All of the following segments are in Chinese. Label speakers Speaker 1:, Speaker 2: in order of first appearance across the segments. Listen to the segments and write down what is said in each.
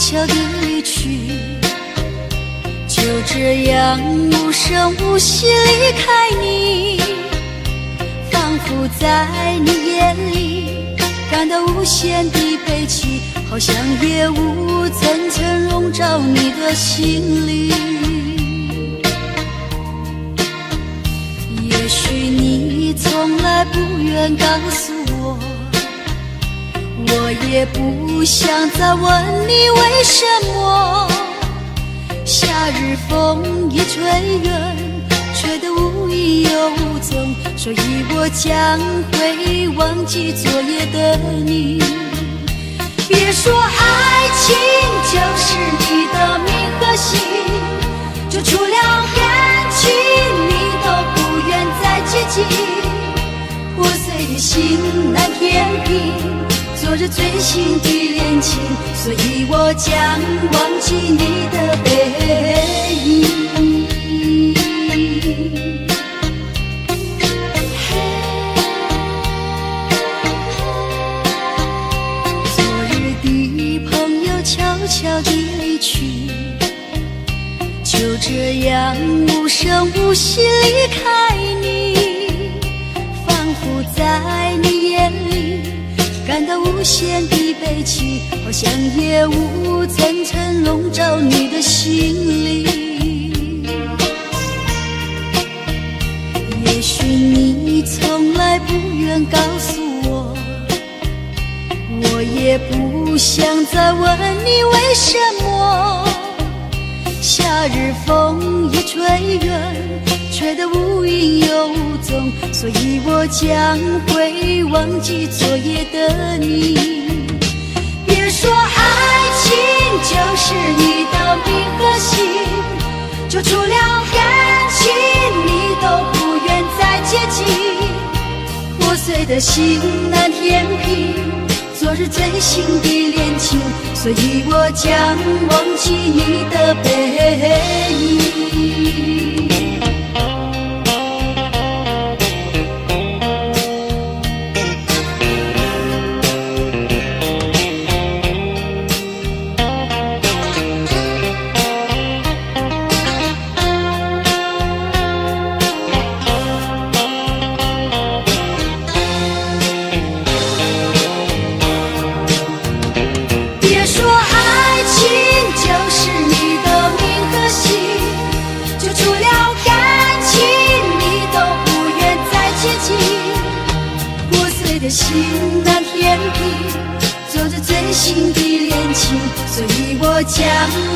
Speaker 1: 悄地离去，就这样无声无息离开你，仿佛在你眼里感到无限的悲戚，好像夜雾层层笼罩你的心里。也许你从来不愿告诉我，我也不想再问你为什么。夏日风一吹远，吹得无影又无踪，所以我将会忘记昨夜的你。别说爱情就是你的名和姓，就除了感情你都不愿再接近。破碎的心难填平，昨日最心的恋情，所以我将忘记你的背影。昨日的朋友悄悄地离去，就这样无声无息离开你，仿佛在你眼里感到无限的悲戚，好像夜雾层层笼罩你的心里。也许你从来不愿告诉我，我也不想再问你为什么。夏日风一吹远，吹得无影又无踪，所以我将会忘记昨夜的你。别说爱情就是你的名和姓，就除了感情你都不愿再接近。破碎的心难填平，昨日最心的恋情，所以我将忘记你的背影。心难填平，昨日最心的恋情，所以我将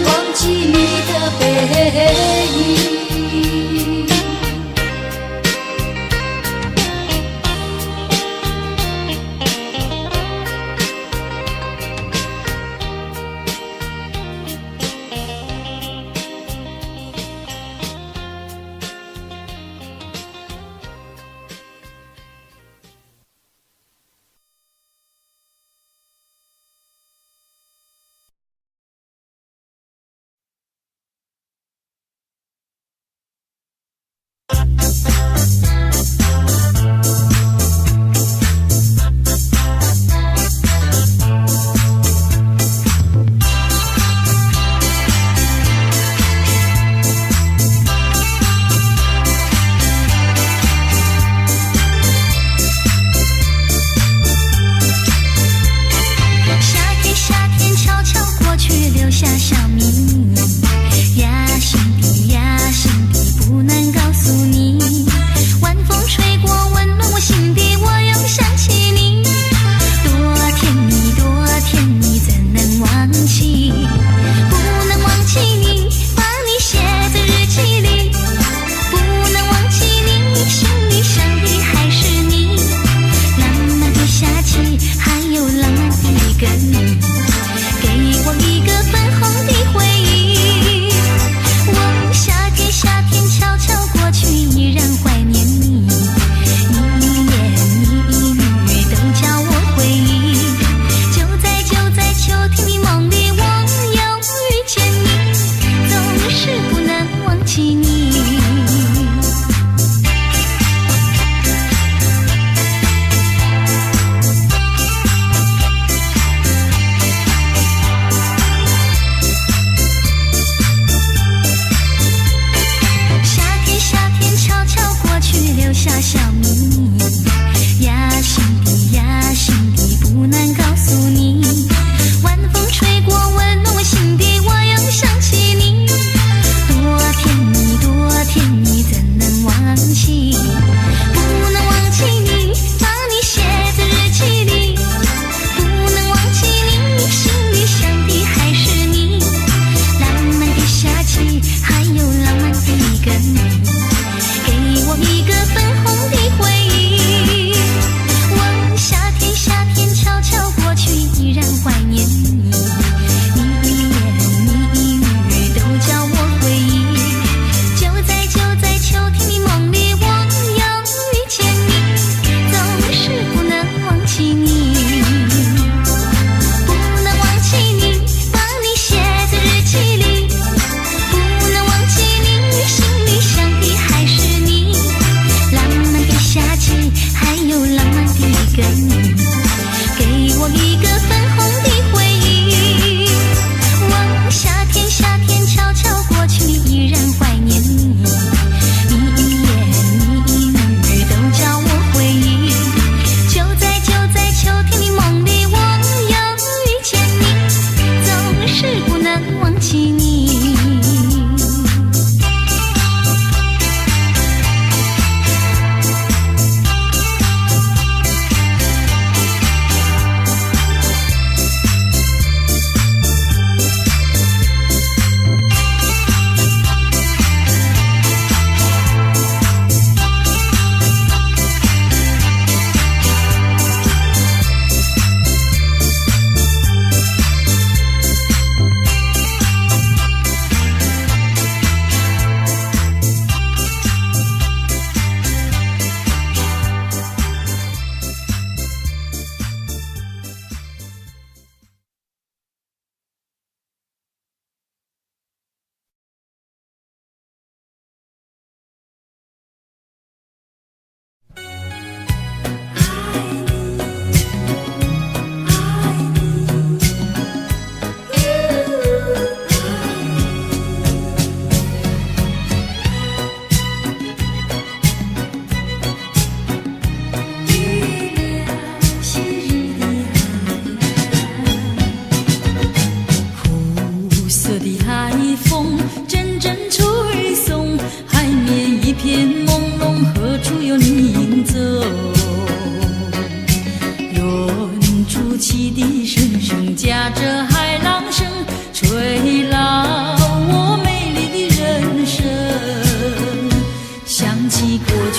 Speaker 1: 忘记你的背影。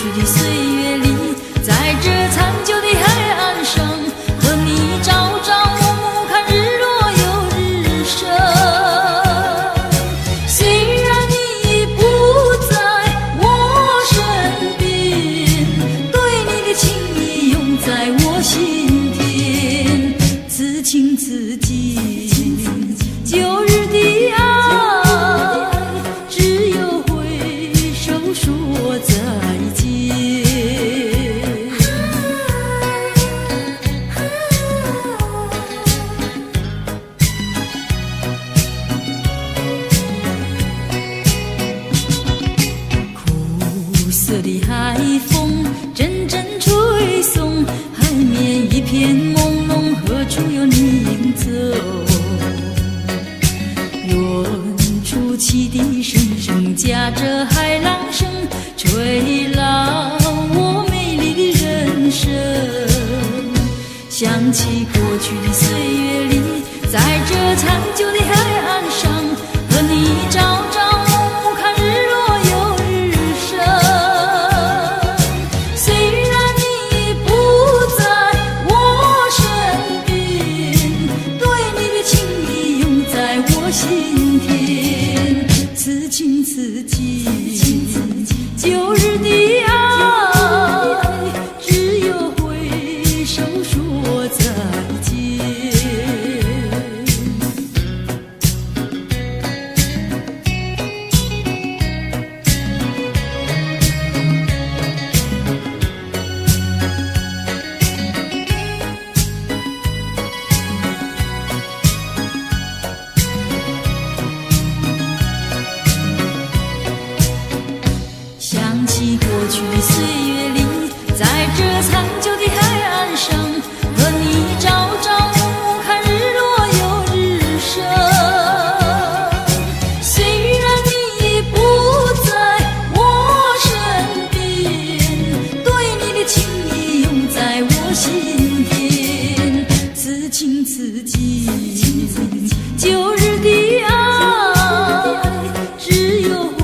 Speaker 1: 去的岁月里，在这残旧的海岸上，和你朝朝暮暮看日落又日升。虽然你已不在我身边，对你的情意永在我心田，此情此景，旧日的爱，只有挥手说再见。苦涩的海风阵阵吹送，海面一片朦胧，何处有你影走？远处汽笛声声夹着海浪声，吹老我美丽的人生。想起过去的岁月里，在这残旧的海岸上，和你朝朝暮暮看日落又日升。虽然你已不在我身边，对你的情意永在我心田，此情此景，旧日的爱，只有挥手说再见。想起过去的岁月里，在这残旧的海岸上，和你朝朝暮暮看日落又日升。虽然你已不在我身边，对你的情意永在我心田，此情此景，旧日的爱，只有挥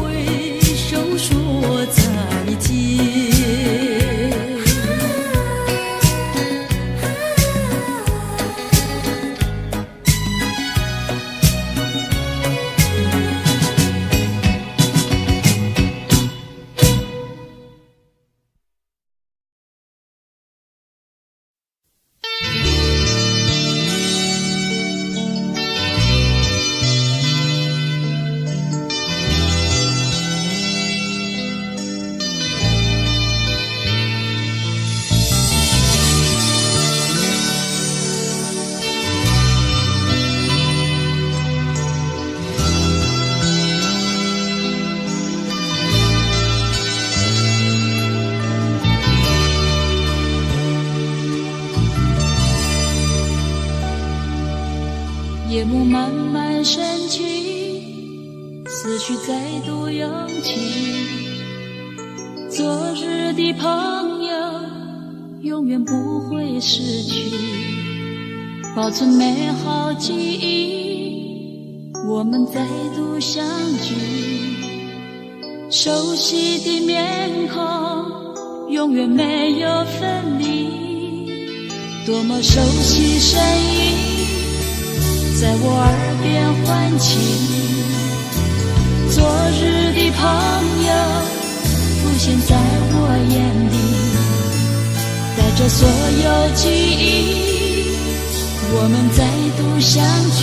Speaker 1: 手说再见。夜幕慢慢升起，思绪再度涌起。昨日的朋友，永远不会失去。保存美好记忆，我们再度相聚。熟悉的面孔，永远没有分离。多么熟悉声音，在我耳边唤起，昨日的朋友浮现在我眼里，带着所有记忆，我们再度相聚。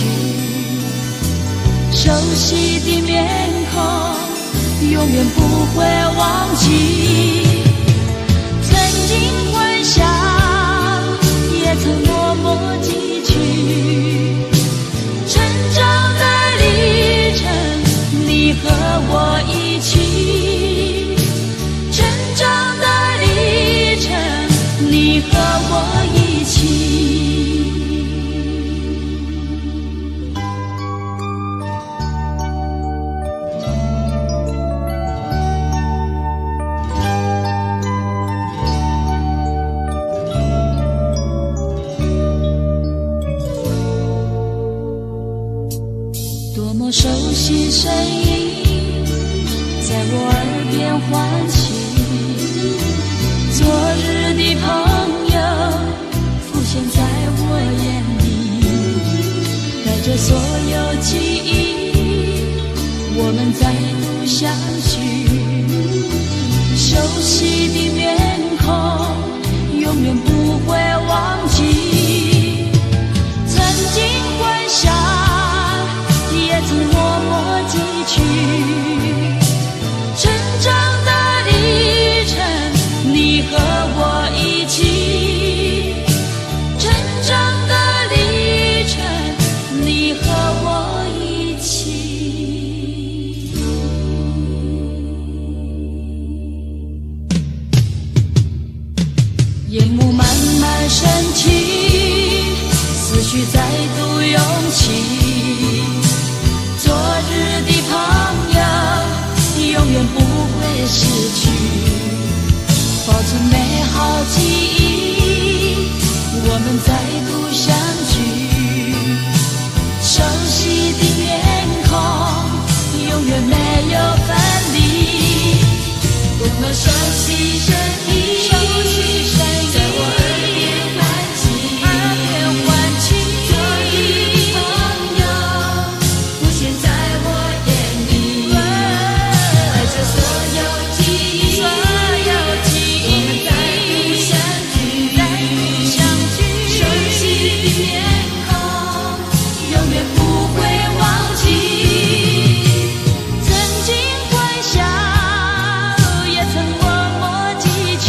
Speaker 1: 熟悉的面孔，永远不会忘记。曾经幻想，也曾默默记取。成长的历程，你和我一起。成长的历程，你和我一起。着所有记忆，我们再度相聚。熟悉的面孔，永远不会忘记。曾经欢笑，也曾默默记取。成长的历程，你和我一起。成长的历程，你和我一起。夜幕慢慢升起，思绪再度涌起。昨日的朋友，永远不会失去。保存美好记忆，我们再度相聚。熟悉的面孔，永远没有分离。多么熟悉声音，熟悉声音，在我耳边唤起，耳边唤起。昨日的朋友，浮现在我眼里，带着所有记忆，所有记忆，我们再度相聚，再度相聚。熟悉的面孔，永远不会忘记。曾经欢笑，也曾默默记取。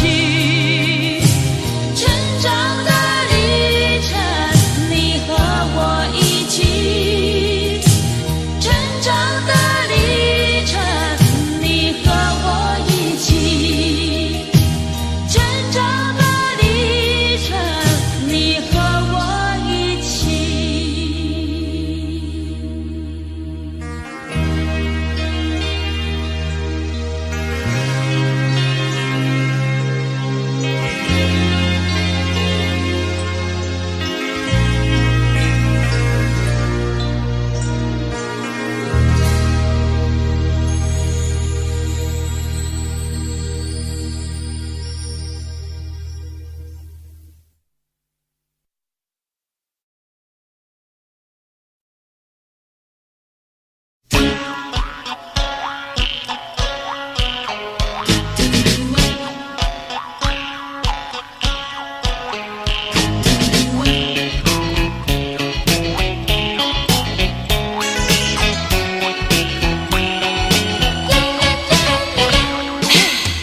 Speaker 1: 成长的历程，你和我一起。成长的历程，你和我一起。成长的历程，你和我一起。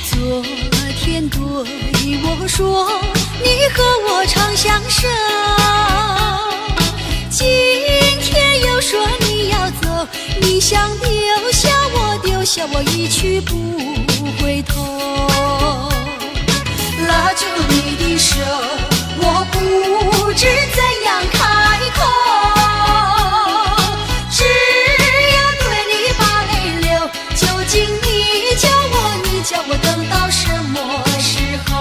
Speaker 1: 昨天对我说，你和我长相守。今天又说你要走，你想丢下我，丢下我一去不回头。拉住你的手，我不知怎样开口。只要对你把泪流，究竟你叫我等到什么时候？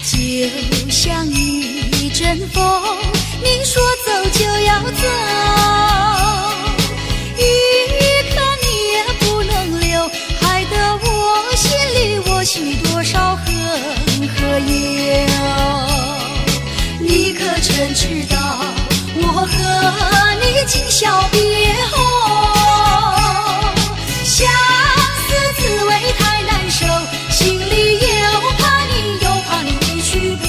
Speaker 1: 就像一阵风，你说走就要走，一刻你也不能留，害得我心里多少恨和忧。你可曾知道，我和你今宵别后，相思滋味太难受，心里又怕你一去不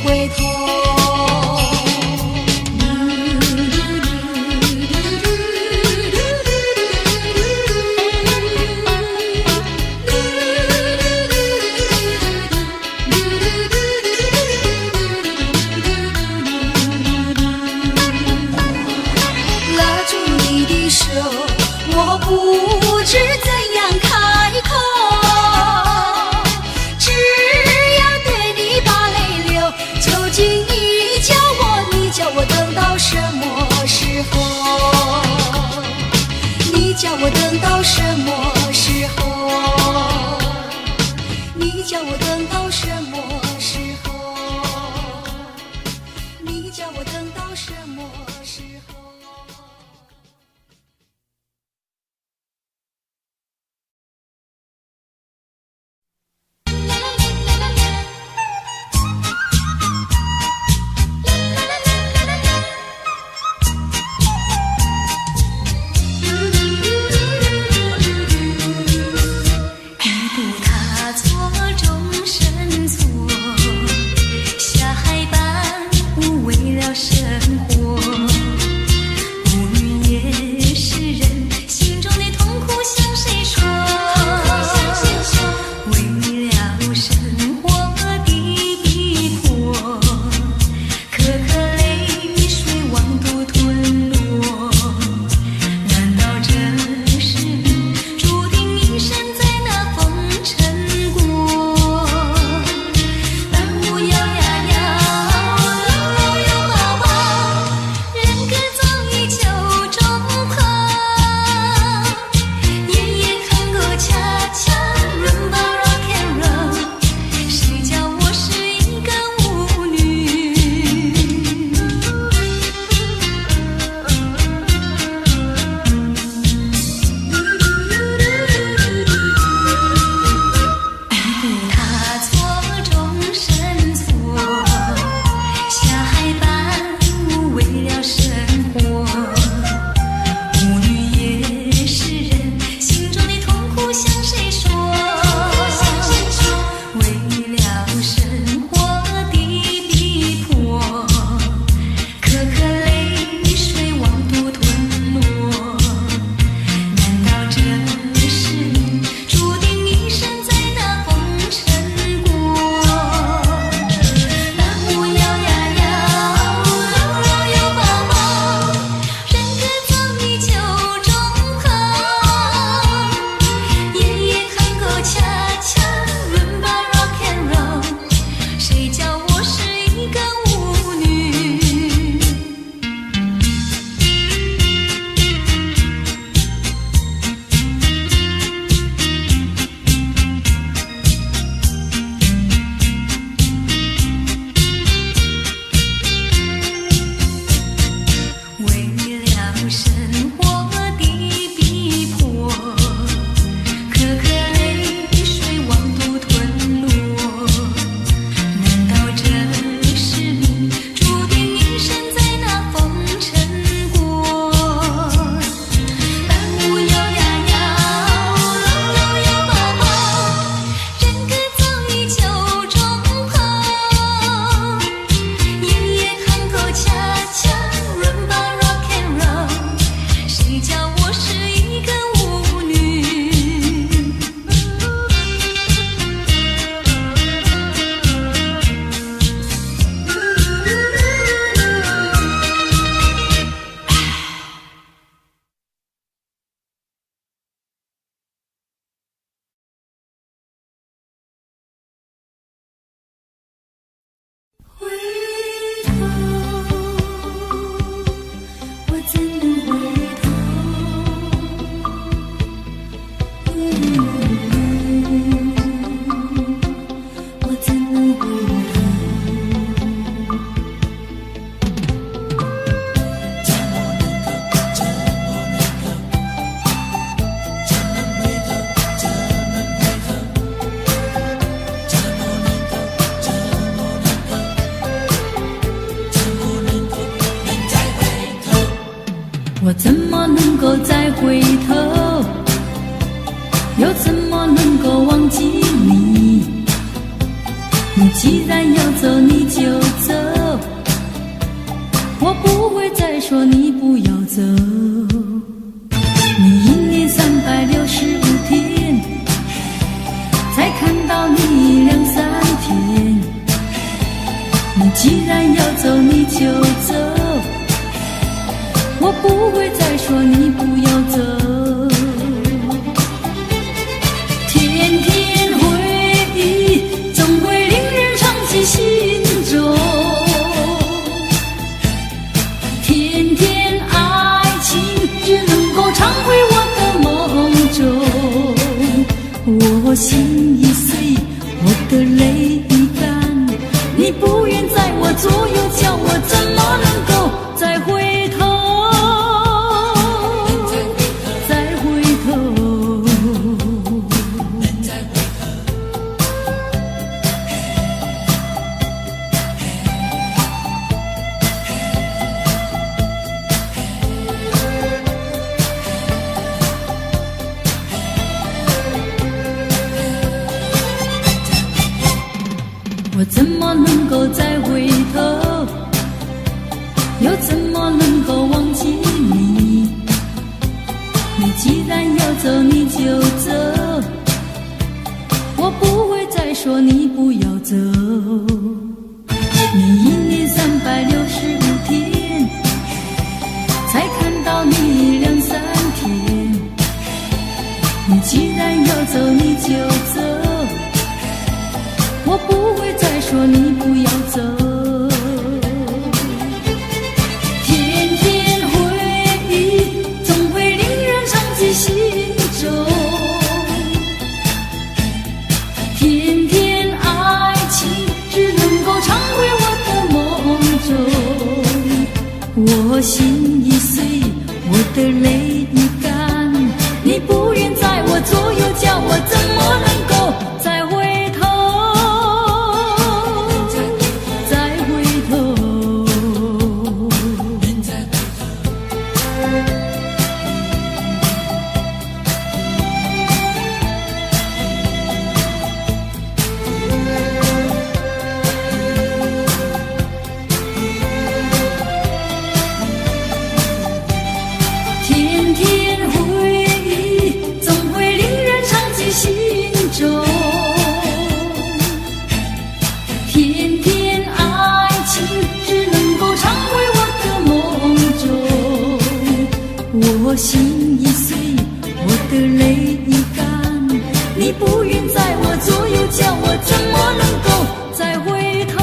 Speaker 1: 回头。拉住你的手，我不知怎样开口。只要对你把泪流，究竟你叫我等到什么时候？你叫我等到什么时候？你叫我等到什么时候？你叫我等到什么时候？我怎么能够再回头，又怎么能够忘记你？你既然要走你就走，我不会再说你不要走。你一年365天才看到你2、3天，你既然要走你就走，我不会再说你不要走。天天回忆总会令人长记心中，天天爱情只能够常回我的梦中。我心已碎，我的泪已干，你不愿在我左右，叫我怎么能够再回头？我怎么能够再回头，又怎么能够忘记你？你既然要走你就走，我不会再说你不要走。你一年365天才看到你2、3天，你既然要走你就走，我不会再说你不要走。天天回忆总会令人长记心中，天天爱情只能够常回我的梦中。我心已碎，我的泪已干，你不愿在我左右，叫我怎么能够再回头？天天回忆总会令人长记心中，天天爱情只能够常回我的梦中。我心已碎，我的泪已干，你不愿在我左右，叫我怎么能够再回头？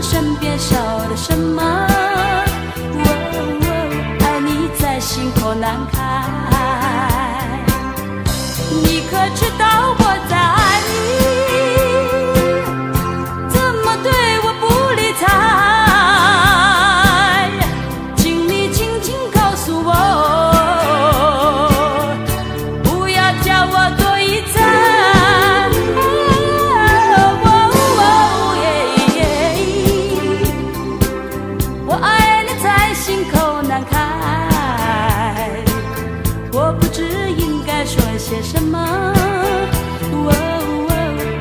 Speaker 2: 身边少了什么？爱你在
Speaker 1: 心口难开。你可知道我在爱你，怎么对我不理睬？请你轻轻告诉我，不要叫我多一猜。我爱你在心口难开，我不知应该说些什么。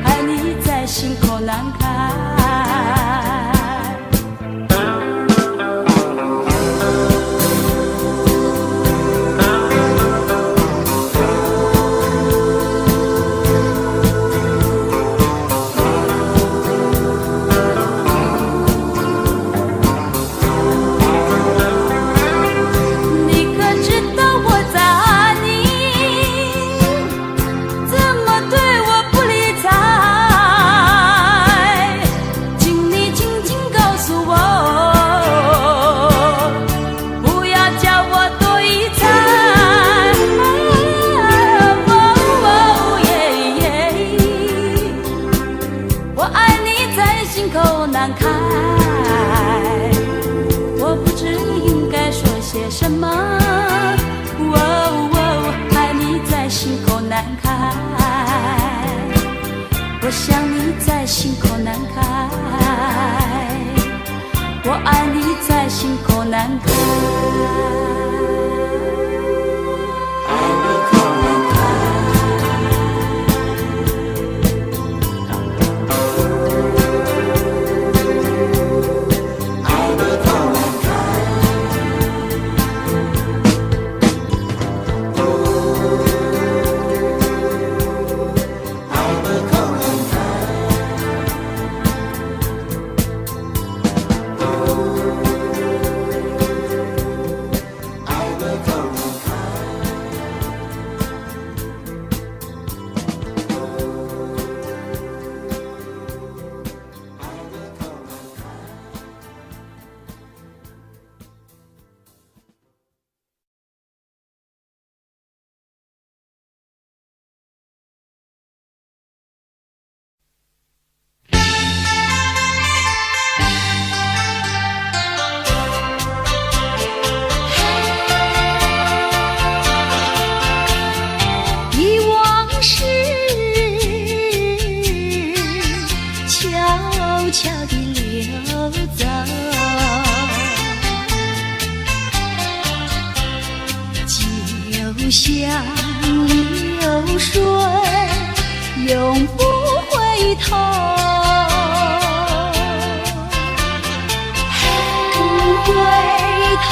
Speaker 1: 爱你在心口难开。我不知应该说些什么。爱你在心口难开，我想你在心口难开，我爱你在心口难开。像流水永不回头，不回头，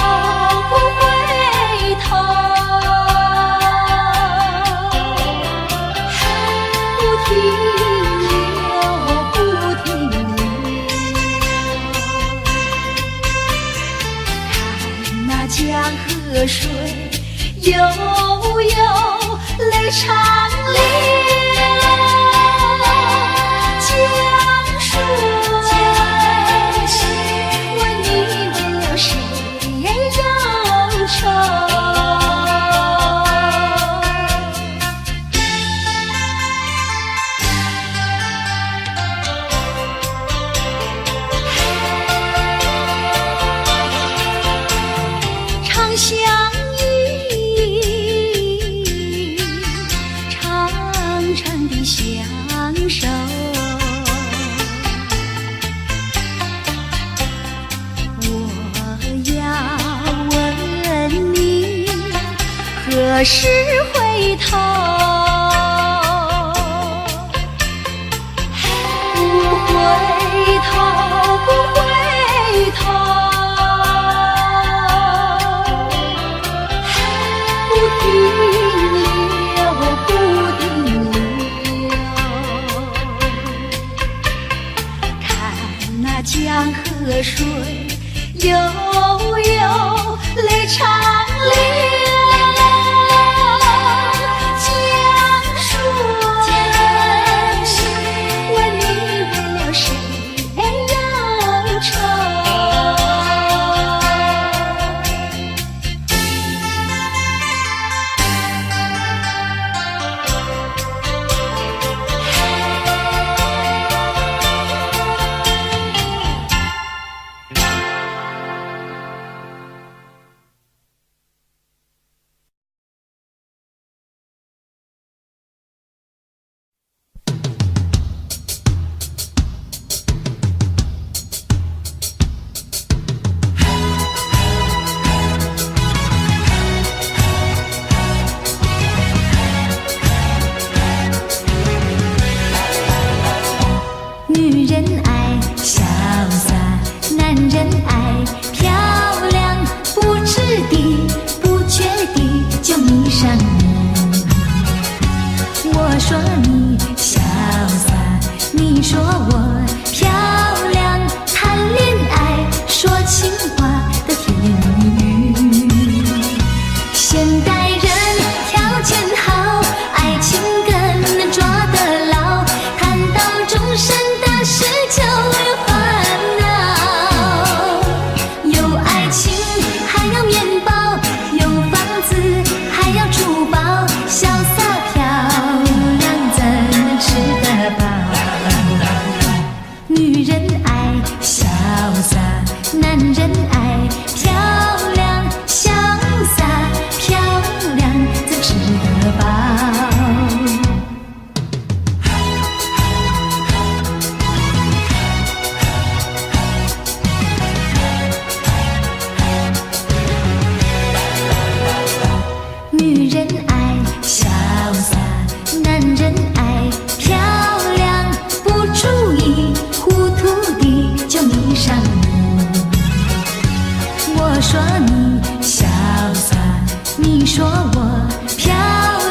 Speaker 1: 不回头，不停留，不停留，看那江河水悠悠泪长流，江水问你为了谁忧愁？长相手，我要问你何时回头？不回头，不回头，不停留，不停留。江河水悠悠泪长流，江水问你为了谁忧愁？人爱漂亮，不知地不觉地就迷上你。我说你潇洒，你说我漂亮，谈恋爱说情话的甜言蜜语。现代人条件好，爱情更能抓得牢，谈到终身大事就有烦恼。有爱情还要面包，有房子还要珠宝，潇洒漂亮怎能吃得饱？女人爱潇洒，男人爱漂亮，潇洒漂亮怎吃得饱？女人爱潇洒，男人爱漂亮，不注意糊涂地就迷上你。我说你潇洒，你说我漂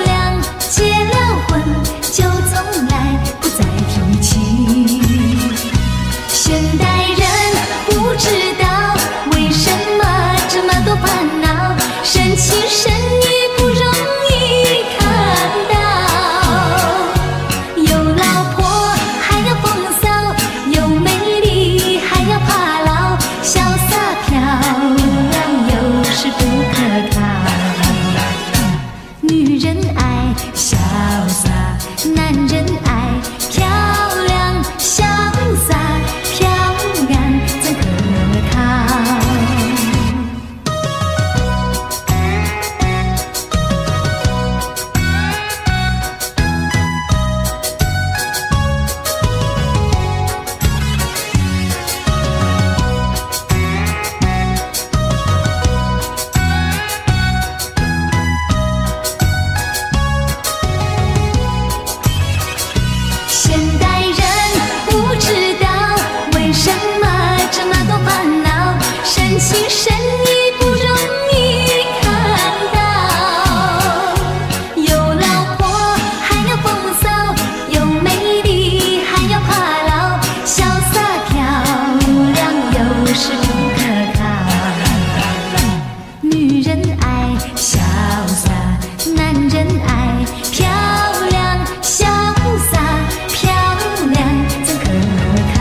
Speaker 1: 亮，结了婚就从来不再提起。现代人不知道为什么这么多烦恼，生气生意不容易看到。有老婆还要风骚，有美丽还要怕老，潇洒漂亮有时不可靠。女人爱潇洒，男人爱漂亮，潇洒漂亮怎可靠？现代人不知道为什么这么多烦恼，生气生意不容易看到。有老婆还要风骚，有美丽还要怕老，潇洒漂亮有时不可靠。女人爱潇洒，男人爱漂亮，潇洒漂亮怎可靠？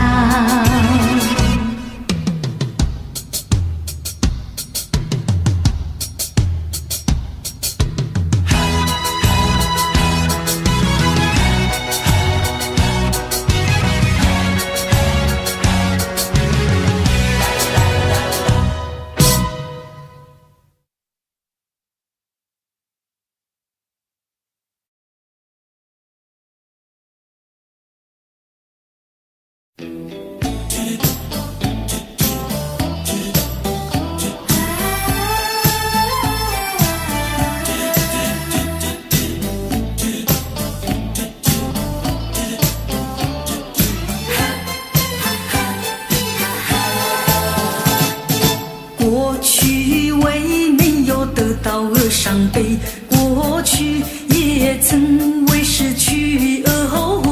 Speaker 2: 过去为没有得到而伤悲，过去也曾为失去而后悔。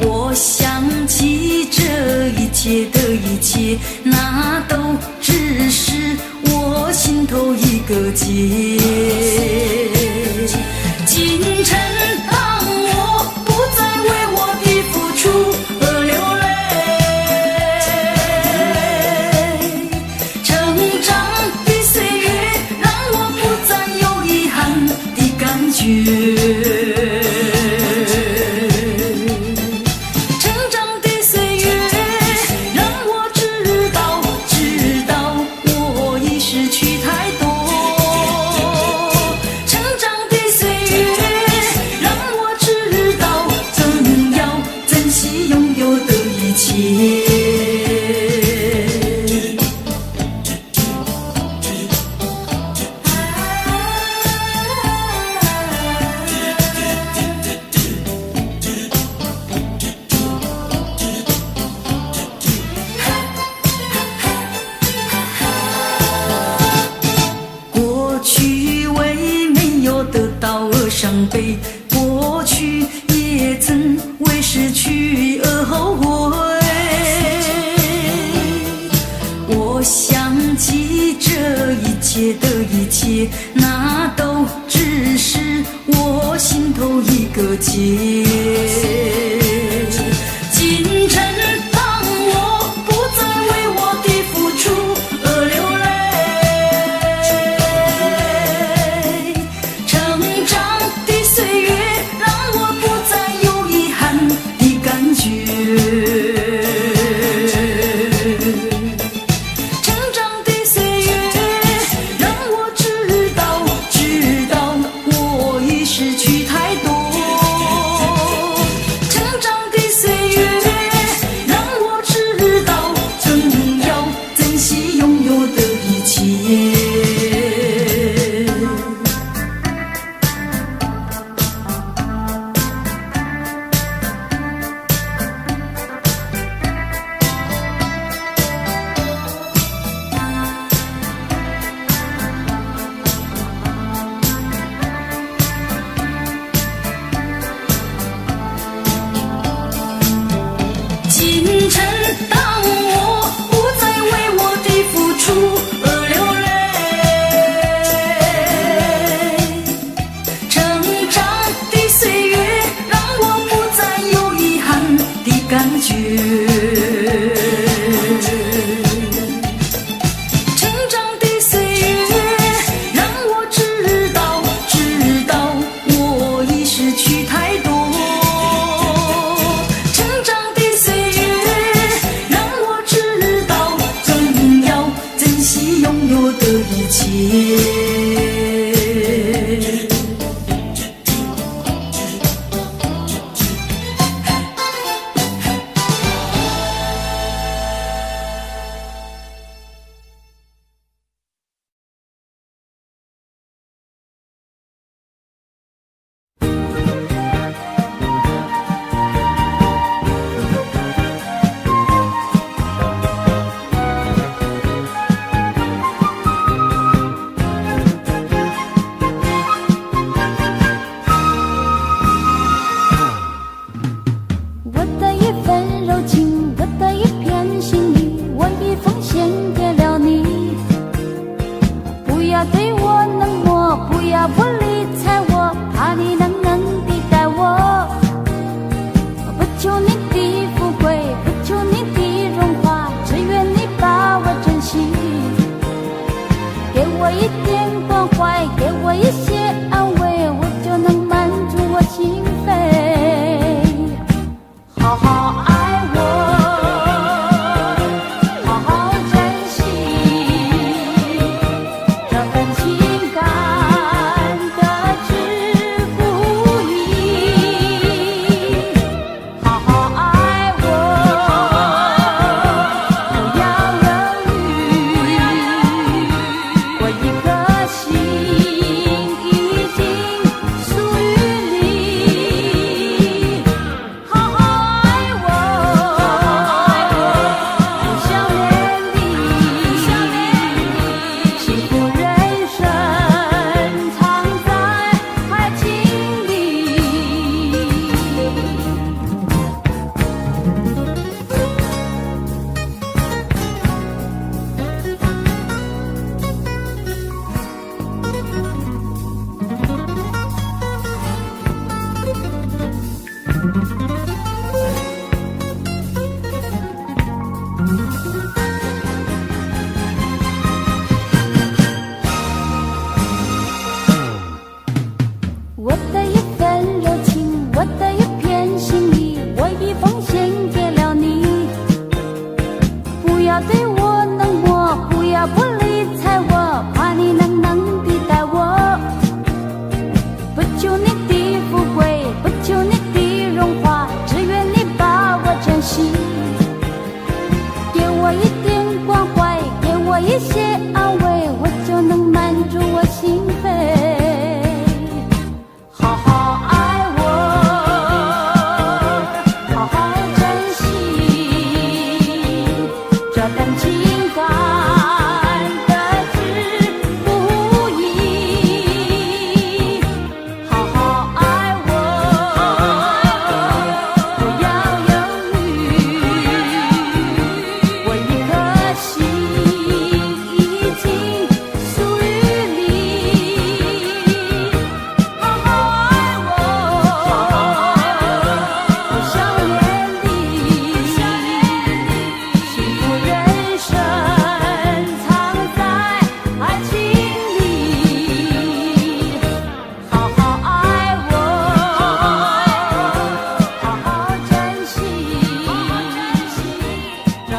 Speaker 2: 我想起这一切的一切，那都只是我心头一个结。今晨当我不再为我的付出而流泪，成长的岁月让我不再有遗憾的感觉。成长的岁月让我知道我已失去太多。切的一切，那都只是我心头一个结。今生当我不再为我的付出而流泪，成长的岁月让我不再有遗憾的感觉。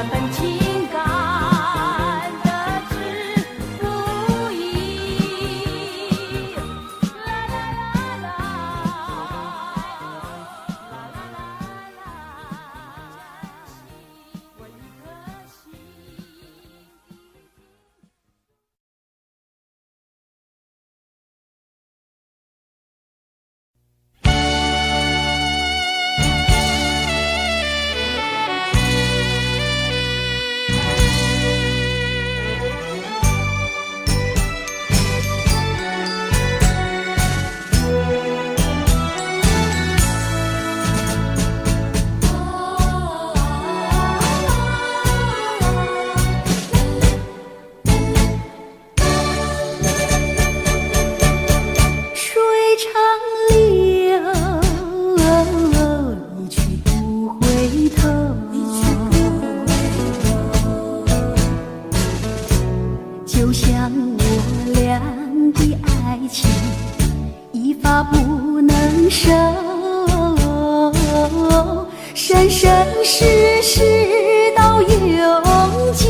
Speaker 2: 那份情感的知不易。啦啦啦啦，啦啦啦啦，我一颗心。
Speaker 1: 就像我俩的爱情一发不能收，生生世世到永久。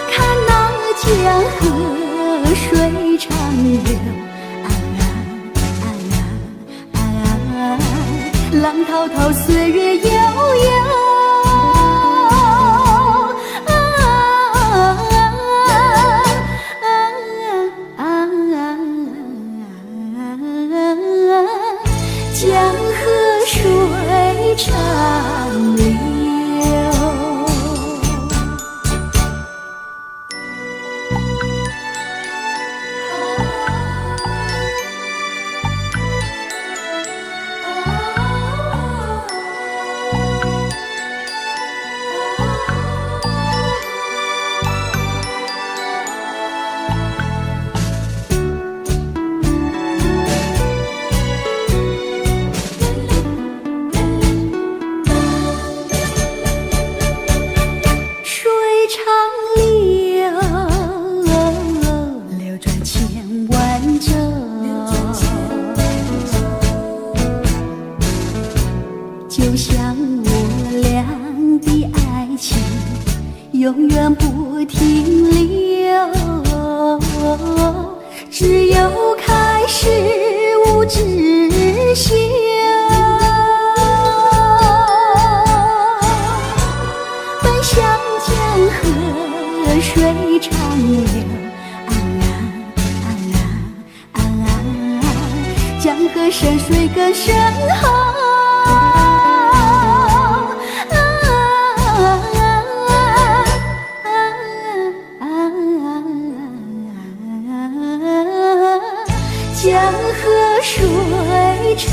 Speaker 1: 看那江河水长流，浪滔滔岁月悠悠。江河水长流。就像我俩的爱情永远不停留，只有开始无止休。奔向江河水长流，江河深水更深厚。江河水长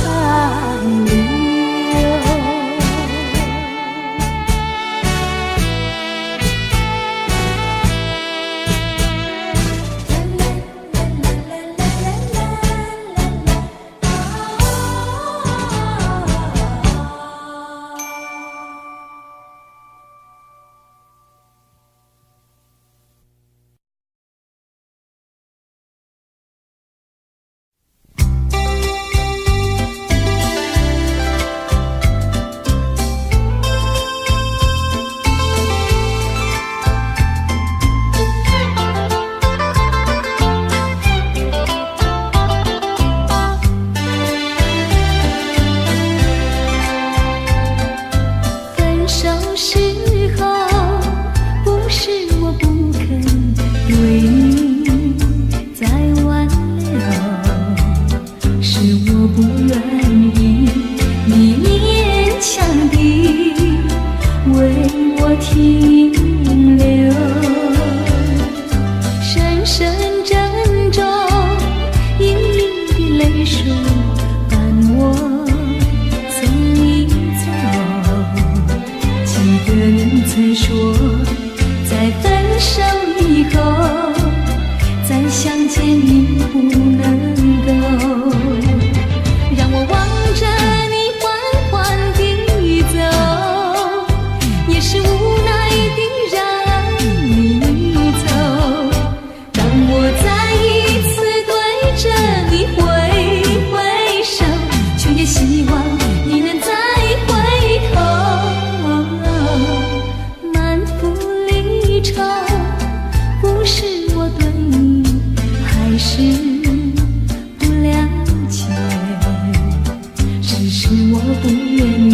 Speaker 2: 我不愿意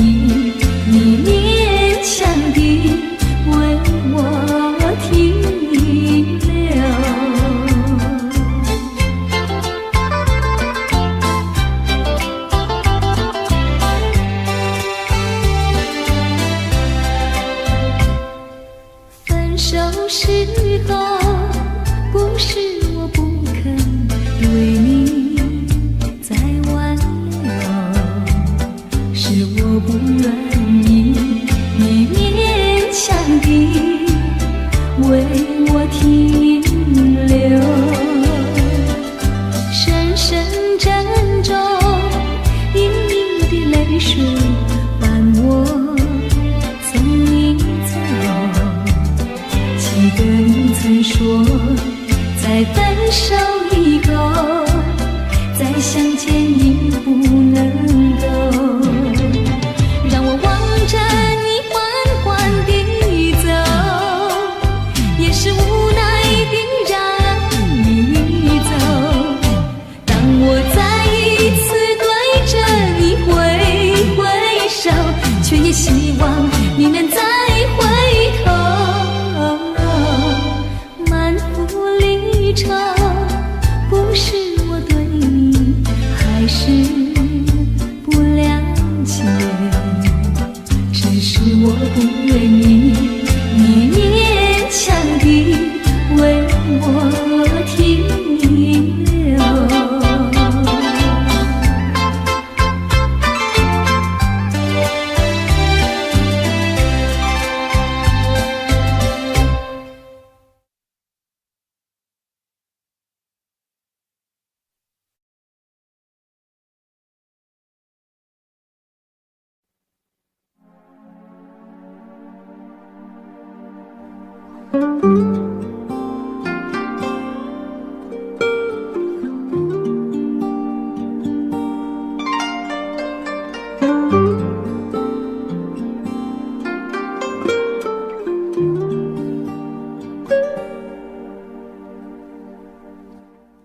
Speaker 2: 你勉强地为我停留。分手时候不是我不肯对你再挽留，是我不愿意你勉强地为我停留。深深珍重盈盈的泪水伴我送你走，记得你曾说在分手以后再相见已不能够，让我望着你缓缓地走，也是无奈地让你走。当我再一次对着你挥手，却也希望你能再回头。满腹离愁，不是我对你还是不了解，只是我不愿意你勉强地为我停留。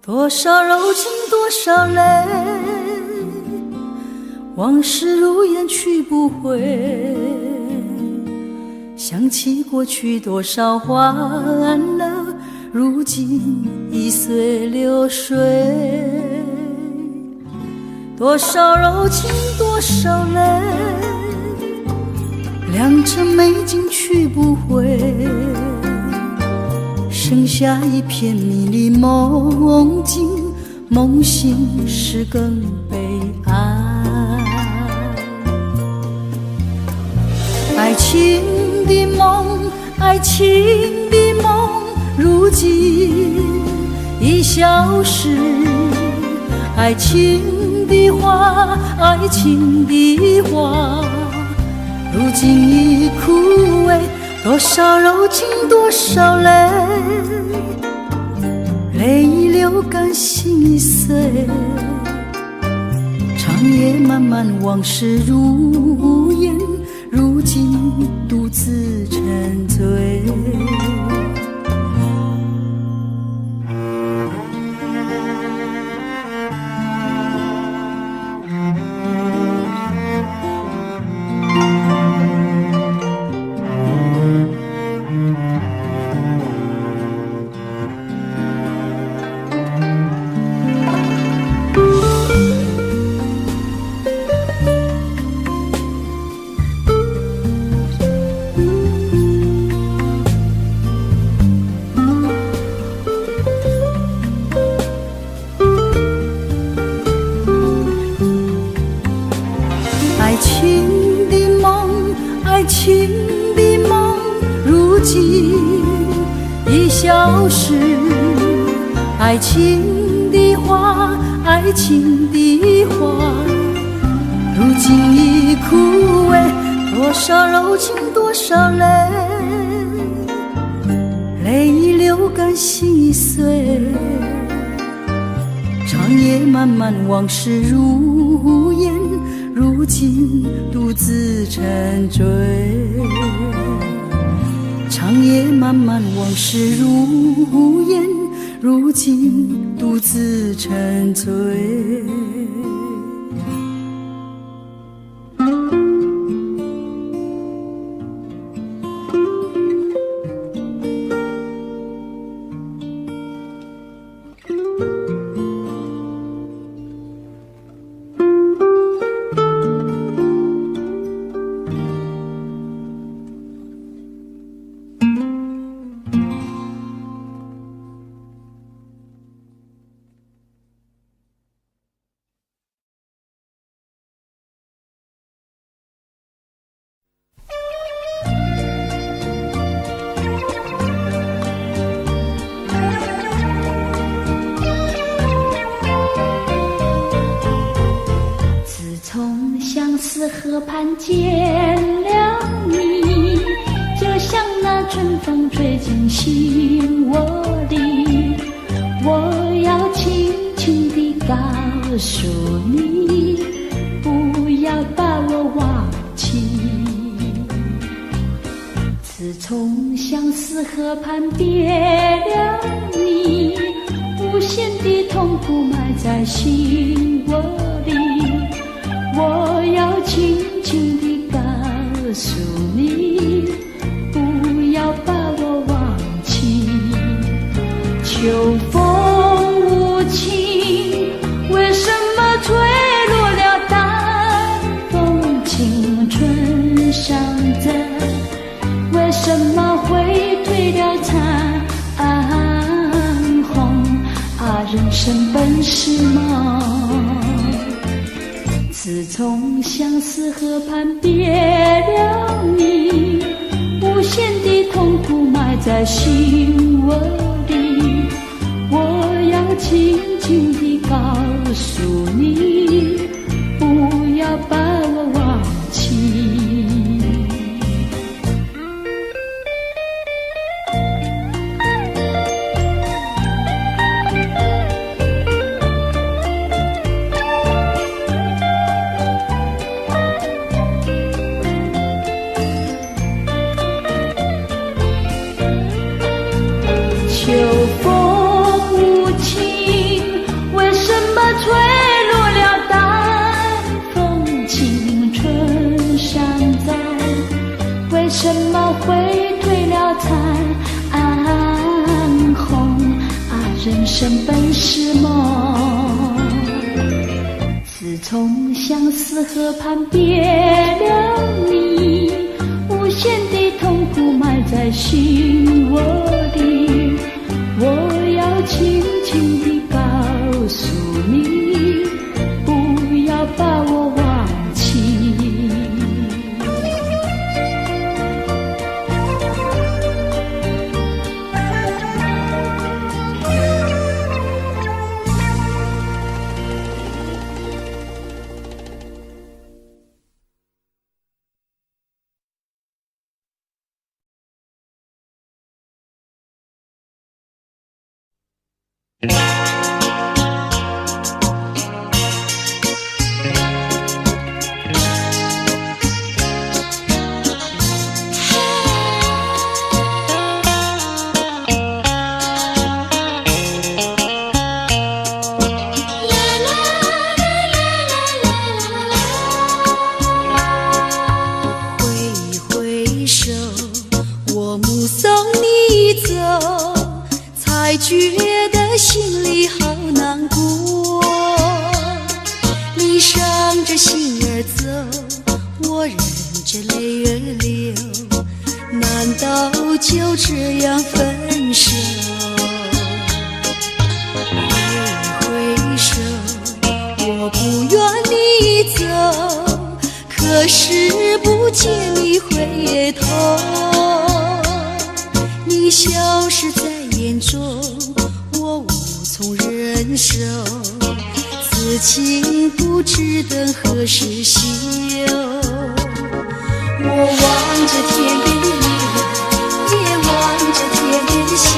Speaker 2: 多少柔情多少泪，往事如烟去不回，想起过去多少欢乐，如今已随流水。多少柔情多少泪，良辰美景去不回，剩下一片迷离梦境，梦醒时更悲哀。爱情的梦，爱情的梦，如今已消失。爱情的花，爱情的花，如今已枯萎。多少柔情多少泪，泪已流干心已碎，长夜漫漫往事如烟，如今独自沉醉。爱情的梦，爱情的梦，如今已消失。爱情的花，爱情的花，如今已枯萎。多少柔情多少泪，泪已流干心已碎，长夜漫漫往事如烟，如今独自沉醉。长夜漫漫往事如烟，如今独自沉醉。思河畔见了你，就像那春风吹进心窝里。我要轻轻地告诉你，不要把我忘记。自从相思河畔别了你，无限的痛苦埋在心窝里。我要轻轻地告诉你，不要把我忘记。秋风无情，为什么吹落了淡风青春尚在？为什么会褪了残红？人生本是梦。自从相思河畔别了你，无限的痛苦埋在心窝里。我要轻轻地告诉你，不要把我忘记。秋风无情，为什么吹落了淡风青春尚在？为什么会褪了残红？人生本是梦。自从相思河畔别了你，无限的痛苦埋在心窝里。我要轻轻地告诉你，不要把我忘记。
Speaker 1: 觉得心里好难过，你伤着心儿走，我忍着泪儿流，难道就这样分手？挥挥手，我不愿你走，可是不见你回头，你消失在眼中，我无从忍受，此情不知等何时休。我望着天边的月，也望着天边的星，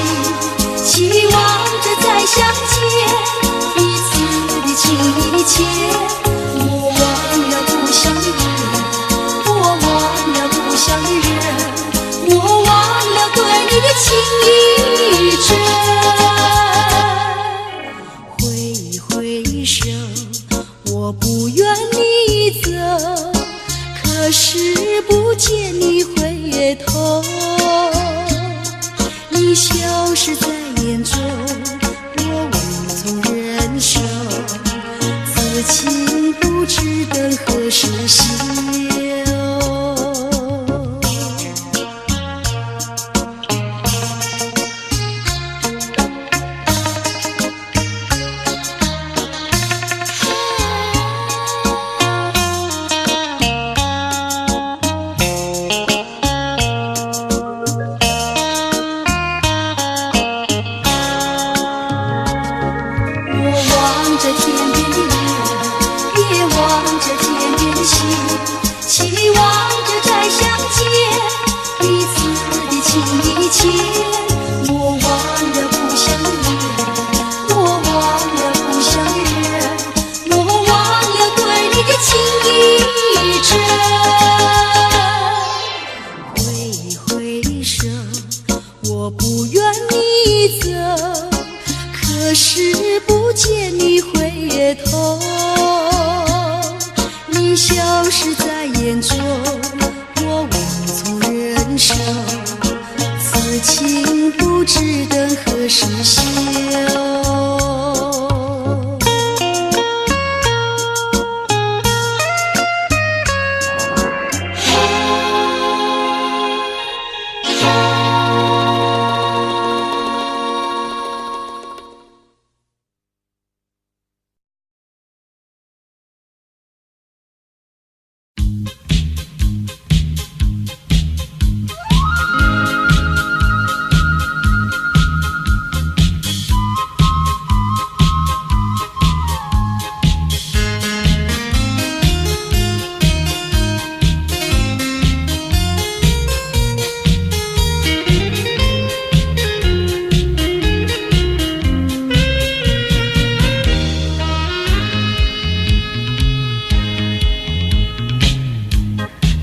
Speaker 1: 期望着再相见，彼此的情意切。我忘了故乡的人，我忘了故乡的人，我忘了对你的情意真。挥挥手，我不愿你走，可是不见你回头，你消失在眼中，我无从忍受，此情不知等何时休。望着天边的月，也望着天边的星，钱，我忘了故乡的脸，我忘了故乡的人，我忘了对你的情意真。挥挥手，我不愿你走，可是不见你回头，你消失在眼中，我无从忍受，此情不知等何时休。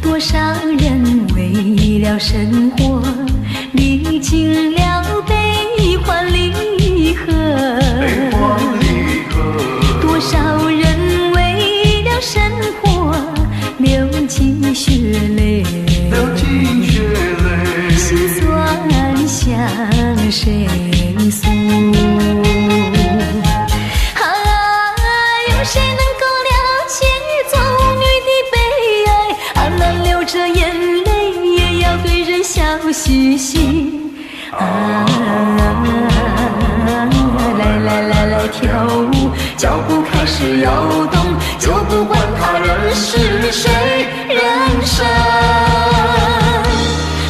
Speaker 2: 多少人为了生活历经了悲欢离合，多少人为了生活流尽血泪，心酸向谁诉？有谁能够了解做女的悲哀？难流着眼泪也要对人笑嘻嘻。来来来来跳舞，脚步开始摇动，就不管他人是谁，人生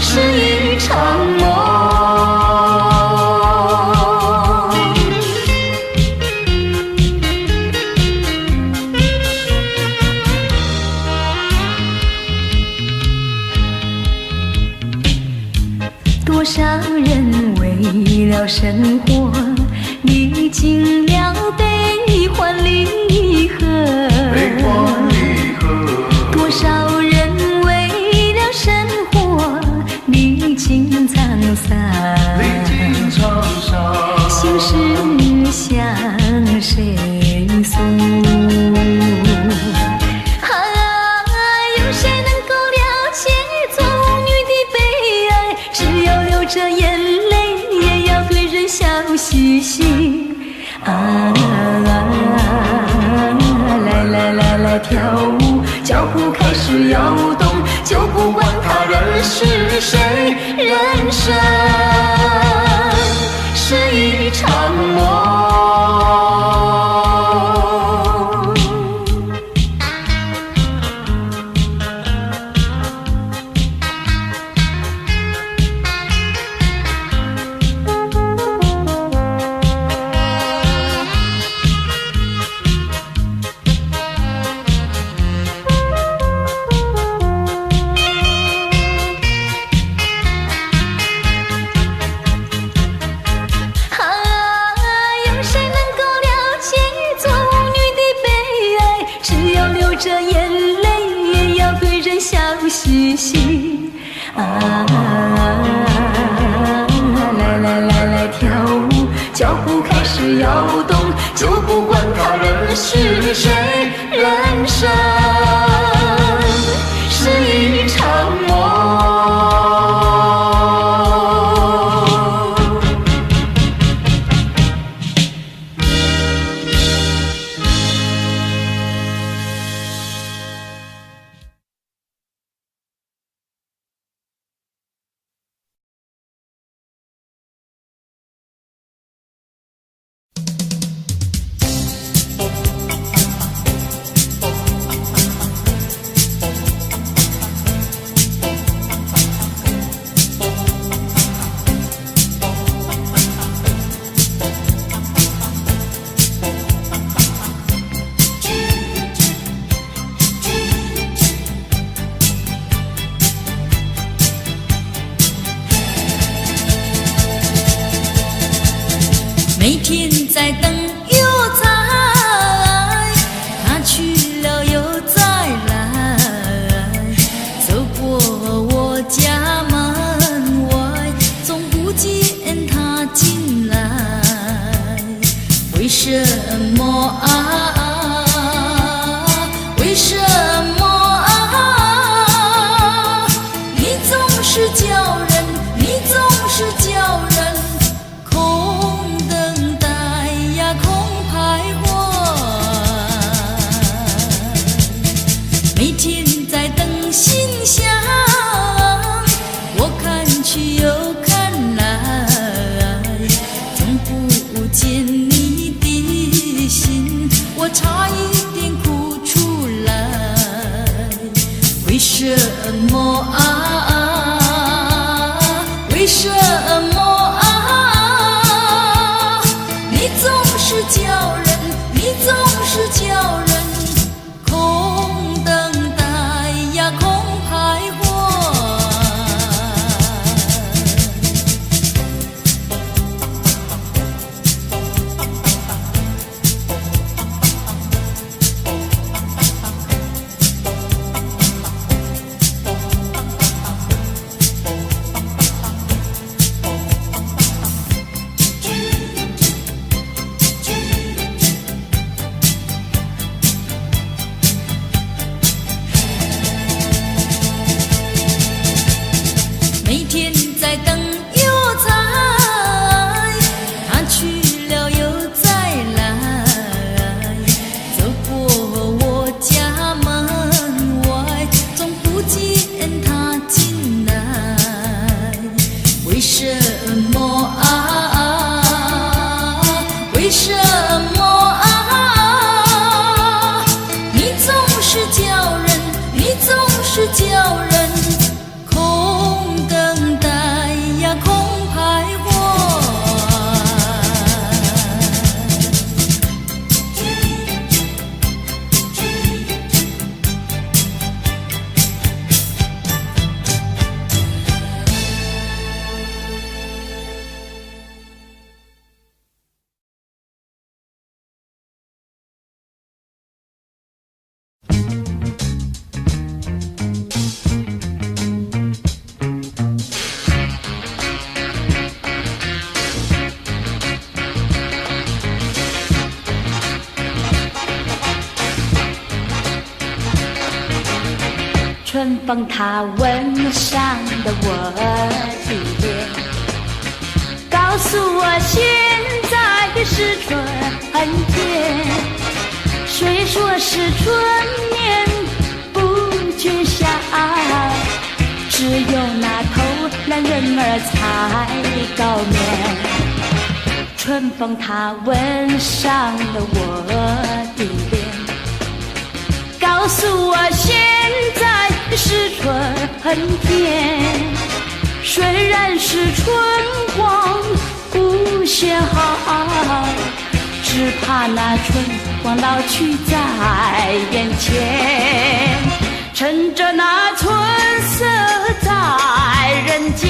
Speaker 2: 是一场梦。多少人为了生活历经了悲欢离合，多少人为了生活历经沧桑，心事向谁诉？有谁能够了解做女的悲哀？只要流着眼泪也要对人笑嘻嘻。来来来来跳舞，脚步开始摇动，就不管他人是谁，人生是一场梦。着眼泪也要对人笑嘻嘻。来来来来跳舞，脚步开始摇动，就不管他人是谁，人生是一场梦。
Speaker 1: 是叫人，你总是叫人空等待呀，空徘徊。每天在等信箱，我看去又看来，总不见你的信，我差一点哭出来。为什么啊？为什么啊？你总是叫人，你总是叫人空等待呀，空徘徊。每天在等邮差，他去了又再来，走过我家门外，总不见他进来。为什么啊？为什么啊？你总是叫人，你总是叫人空等待呀，空徘徊。
Speaker 2: 春风它吻上了我的脸，告诉我现在的是春天。虽说是春眠不觉晓，只有那偷懒人儿才高眠。春风它吻上了我的脸，告诉我现在是春天。虽然是春光无限好，只怕那春光老去在眼前。趁着那春色在人间，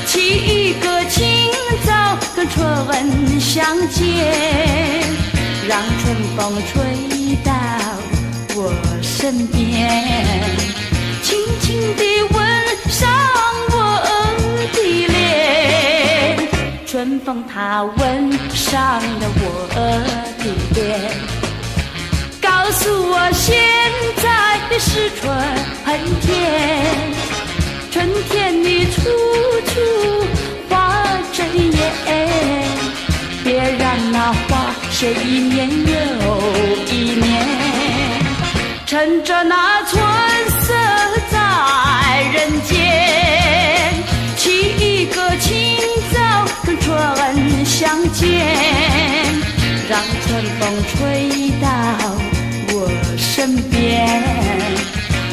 Speaker 2: 起一个清早跟春相见，让春风吹到我身边，轻轻地吻上我的脸。春风它吻上了我的脸，告诉我现在是春天。春天里处处花争艳，别让那花谢一年又一年。趁着那春色在人间，起一个清早跟春相见，让春风吹到我身边，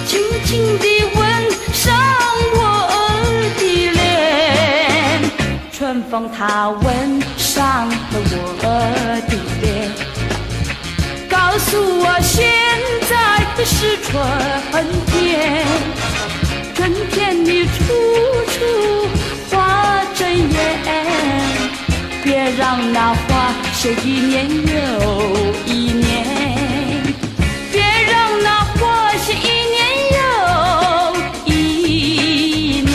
Speaker 2: 轻轻地吻上我的脸。春风它吻上了我的脸，告诉我现在是春天。春天里处处花争艳，别让那花谢一年又一年，别让那花谢一年又一年。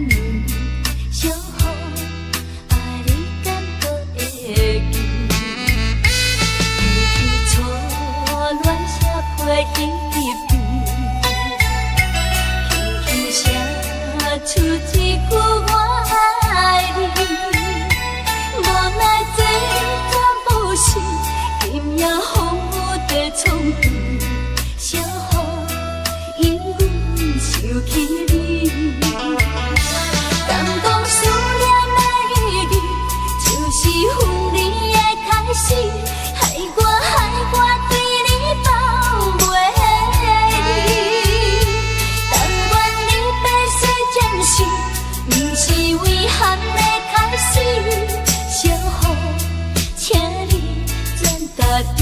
Speaker 1: 暝，小雨啊，你敢搁会记？记起初恋写批彼边，轻轻写出一句我爱你。无奈这段不是，今夜风雨地冲去，小雨因阮想起你。敢讲思念的意义，就是分离的开始，害我对你放袂离。但愿你白雪渐逝，不是遗憾的开始。小雨，请你转达对。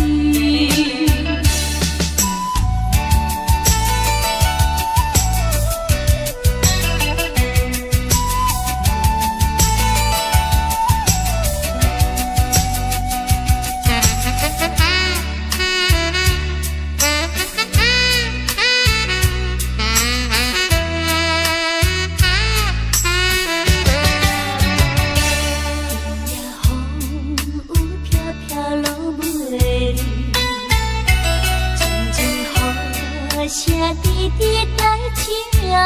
Speaker 1: 声滴滴来听伊，暖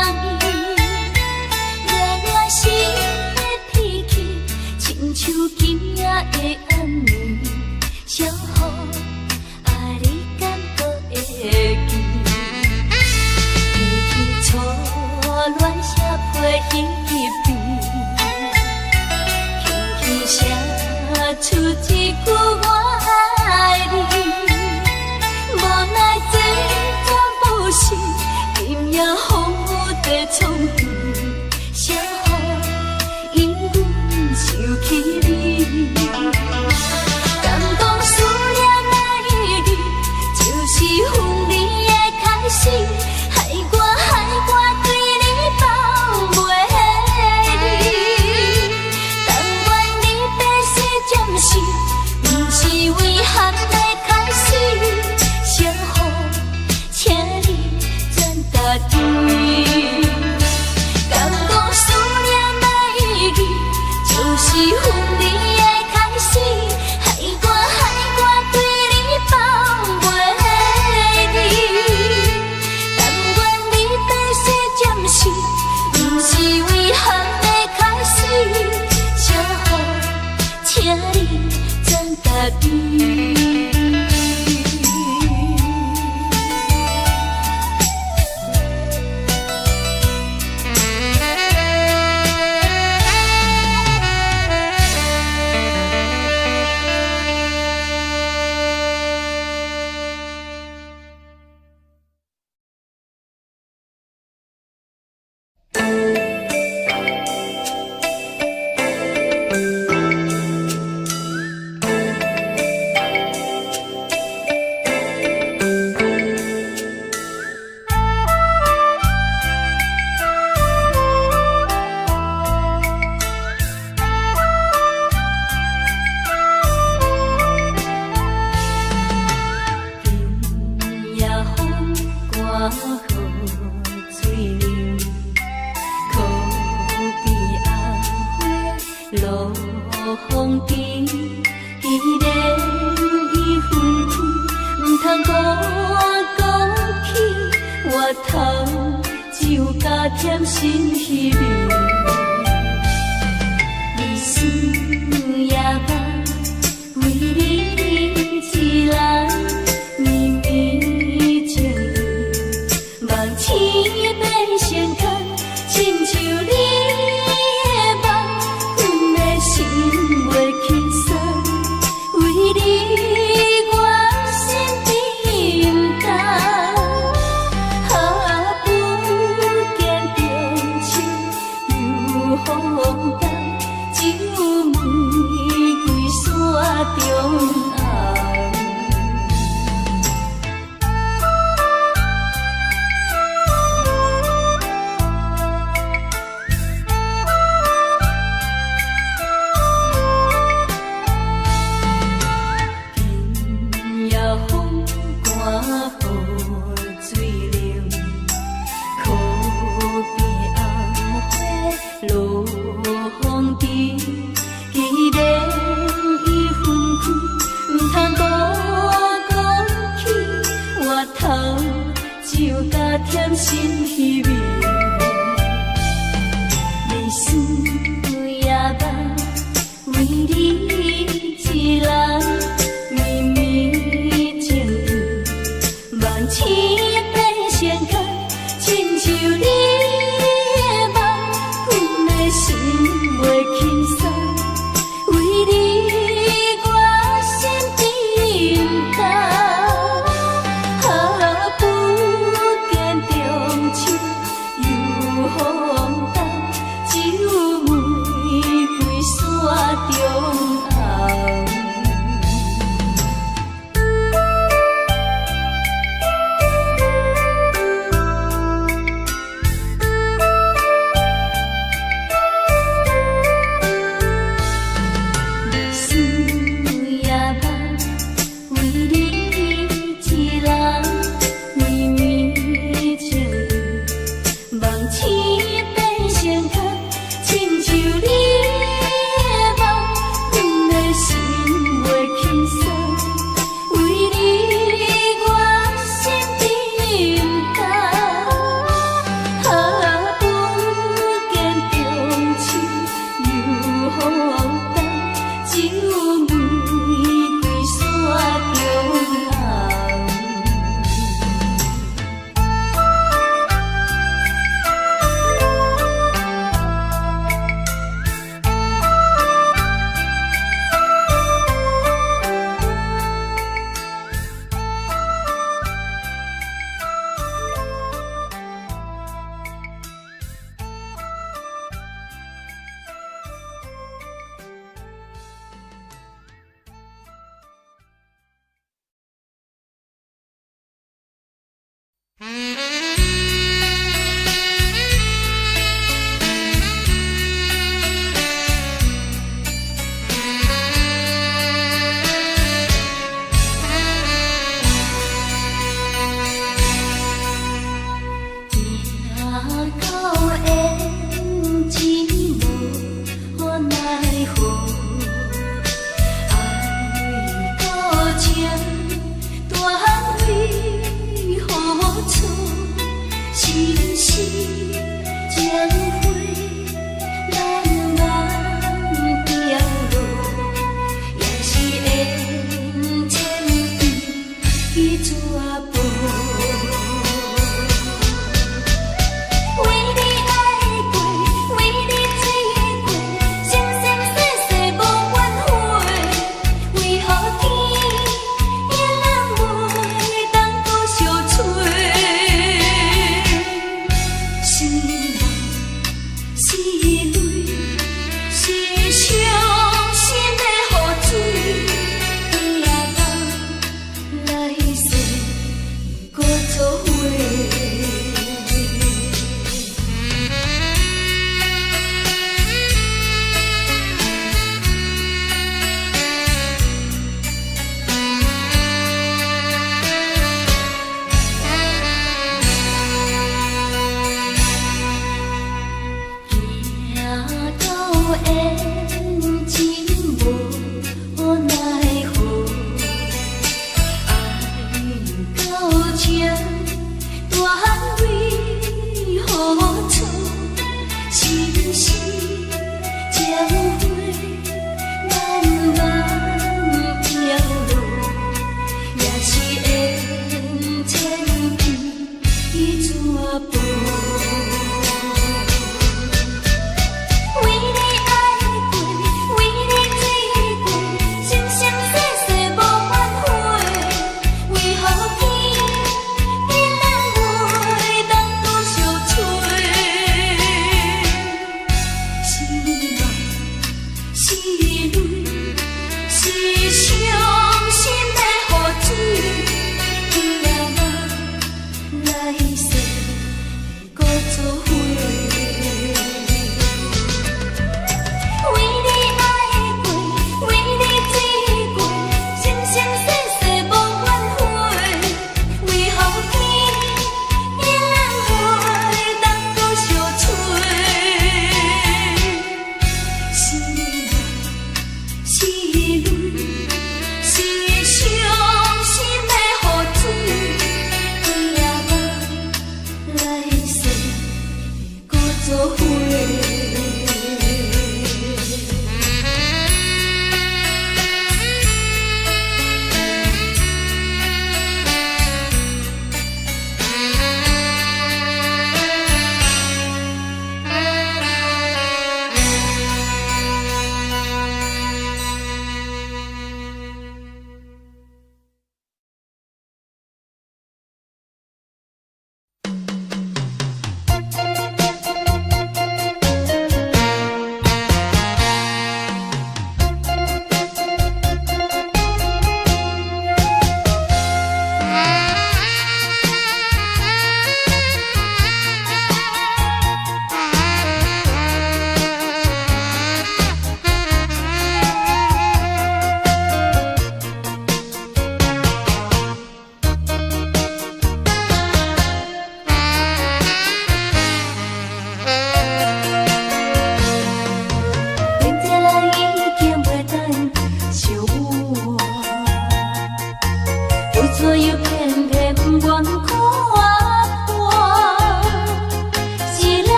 Speaker 1: 暖心的天气，亲像今夜的暗暝。小雨啊，你敢搁会记？记起初恋写批彼边，轻轻写出一句我爱你。无奈这不是，今夜风雨地冲去，小雨因阮想起你。敢讲思念的意义，就是分离的开始，害我对你放袂离。但愿你白雪渐逝，不是遗憾的开始。小雨，请你转达对。敢讲思念的意义，就是分离的开始，害我对你放袂离。但愿你白雪渐逝，不是遗憾的开始。小雨，请你转达对。
Speaker 2: 头，就甲甜心稀微。泪水也梦，为你一人绵绵情意，万千变成空，亲像你的梦，阮的心袂轻松，为你我心沉重，何不见中秋又风动，只有玫瑰山中红。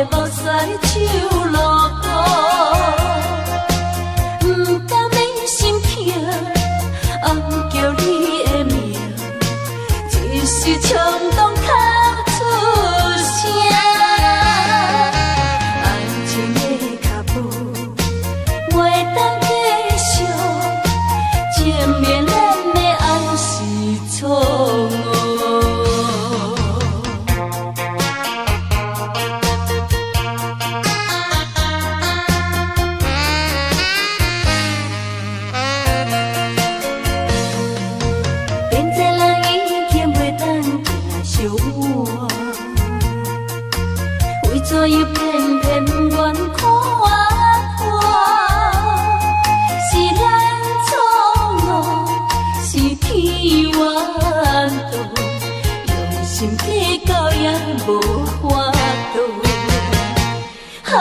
Speaker 2: 的目屎手落雨，不甘的心痛，暗叫你的名，一时冲动哭出声。爱情的脚步袂当继续，证明咱的爱是错误。怎又偏偏不愿看破？是咱错误，是天冤道，用心计较也无法度。啊，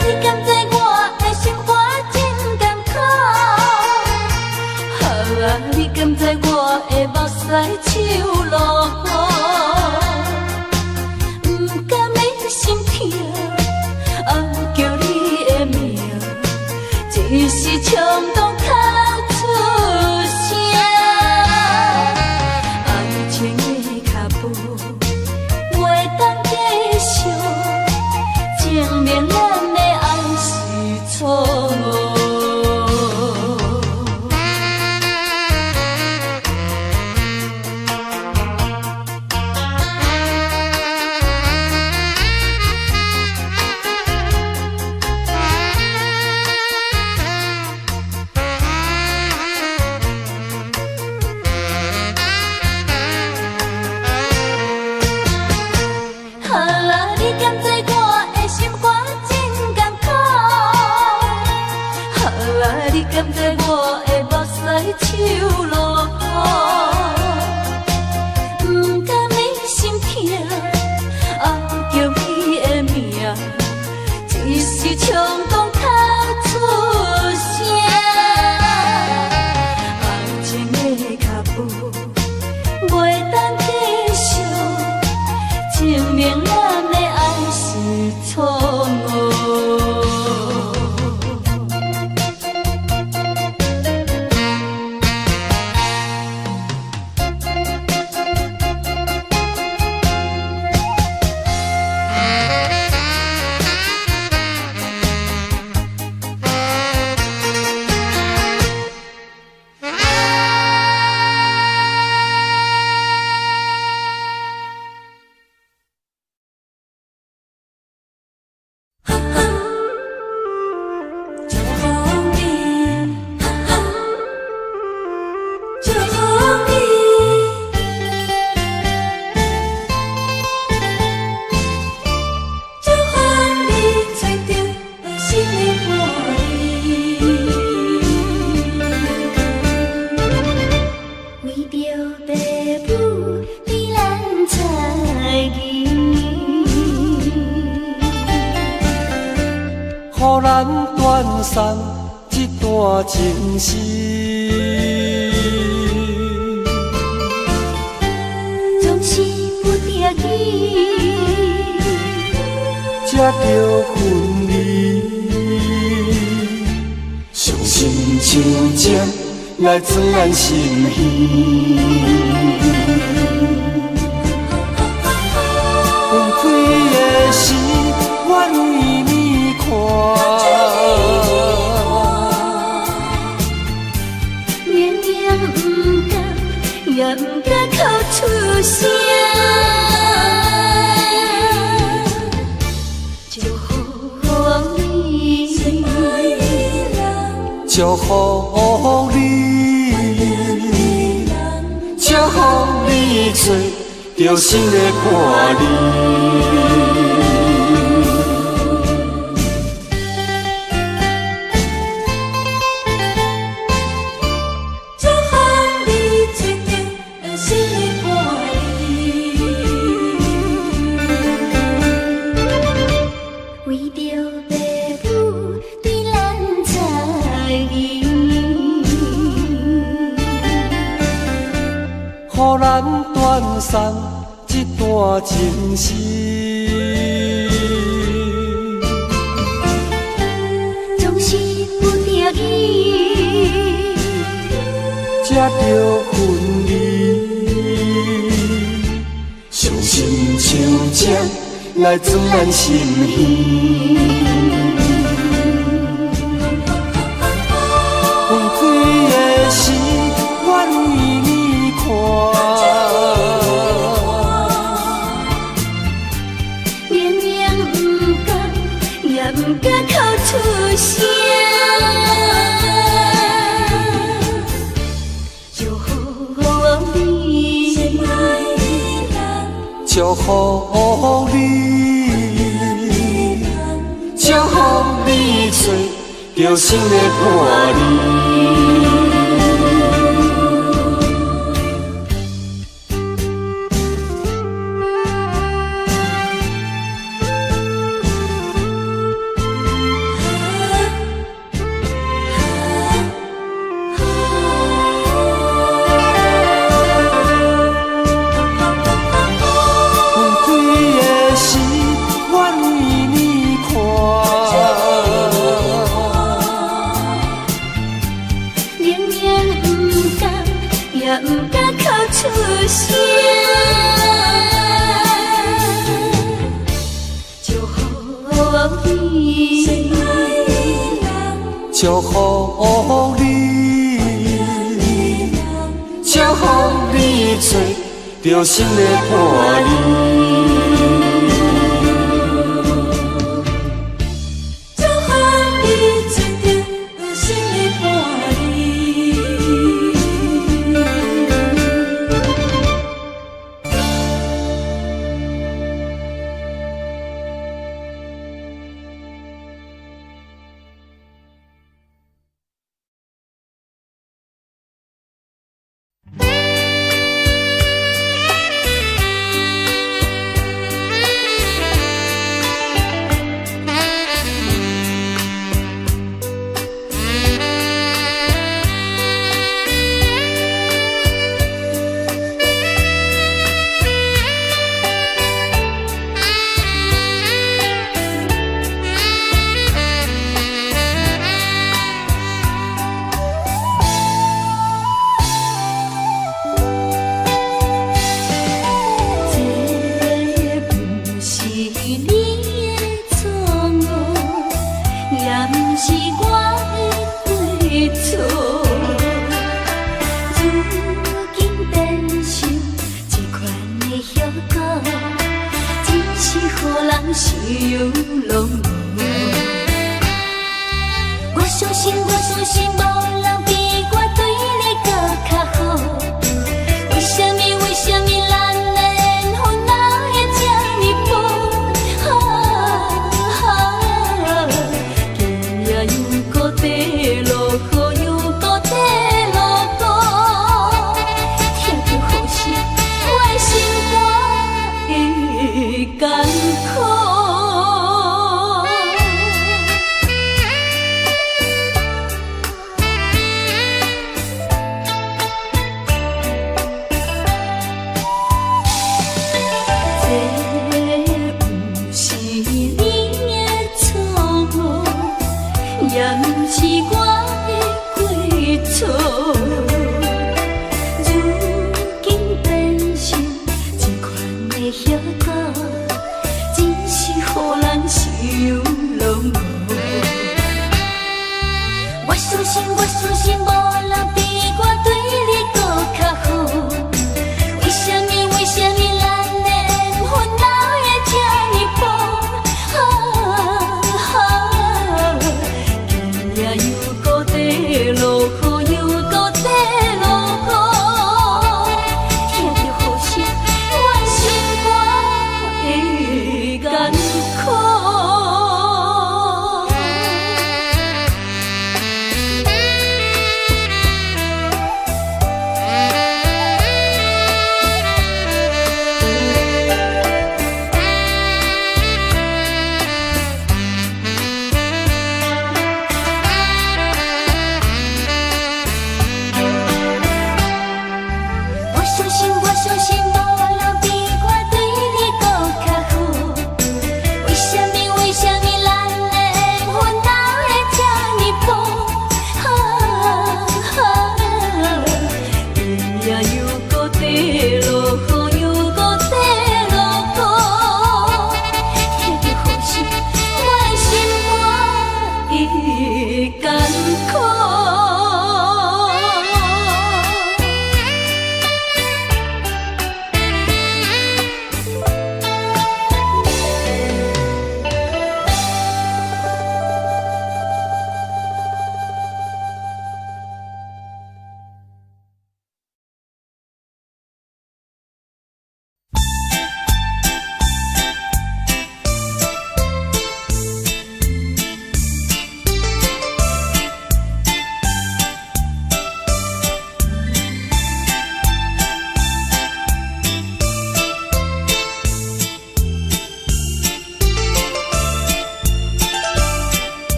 Speaker 2: 你敢知我的心肝真艰苦？啊，你敢知我的目屎手落雨？不甘的心痛，暗叫你的名，一时冲动哭出声。爱情的脚步袂当继续，证明咱的爱是错误。甘知我的目屎手落雨，不甘的心痛，暗叫你的名，一时冲动哭出声。爱情的脚步袂当继续，证明咱的爱是错误。
Speaker 3: 予咱断送一段情丝，
Speaker 2: 总是不得已，
Speaker 3: 才着分离。伤心像针来钻咱心耳，分开的时，我为你看。
Speaker 2: 也不敢哭出声，祝福你，
Speaker 3: 祝福你，祝福你找到新的伴侣。予咱断送一段情丝。
Speaker 2: 是不得已，
Speaker 3: 才着分离。伤心像这来装咱心戏，风开的时，我为你看。
Speaker 2: 明明不甘，也不敢哭出声。祝福你，
Speaker 3: 祝福你，祝福你找到心的伴侣。
Speaker 2: 出声，祝福你，
Speaker 3: 祝福你，祝福你找到心的伴侣。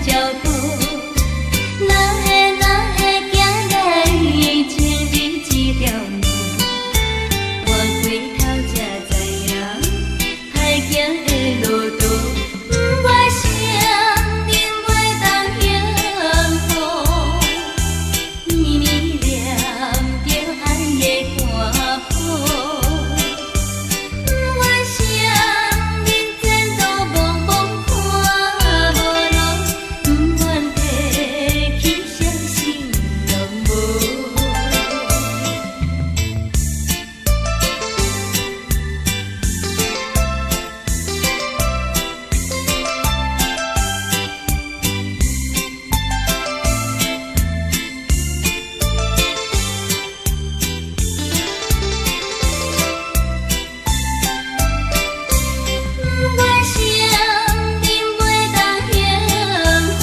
Speaker 2: 照顾。哪会行来千里一条路？我回头才知影，歹行的路途，不管谁人袂当幸福。年年念着爱的歌谱，不管谁人前途茫茫看无路，不愿提起伤心拢无。不管谁人袂当幸福，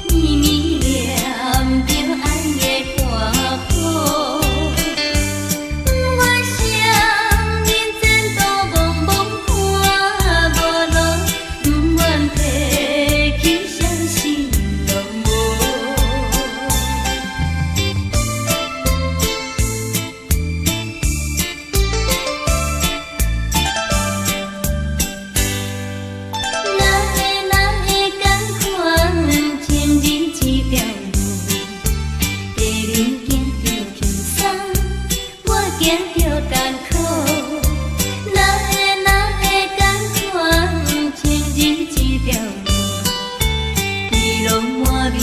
Speaker 2: 年年念着爱的歌谱。不管谁人前途茫茫看无路，不愿提起伤心拢无。哪会甘款千里一条路？第二行着轻松，我行着艰苦。哪会甘款千里一条路？你拢满面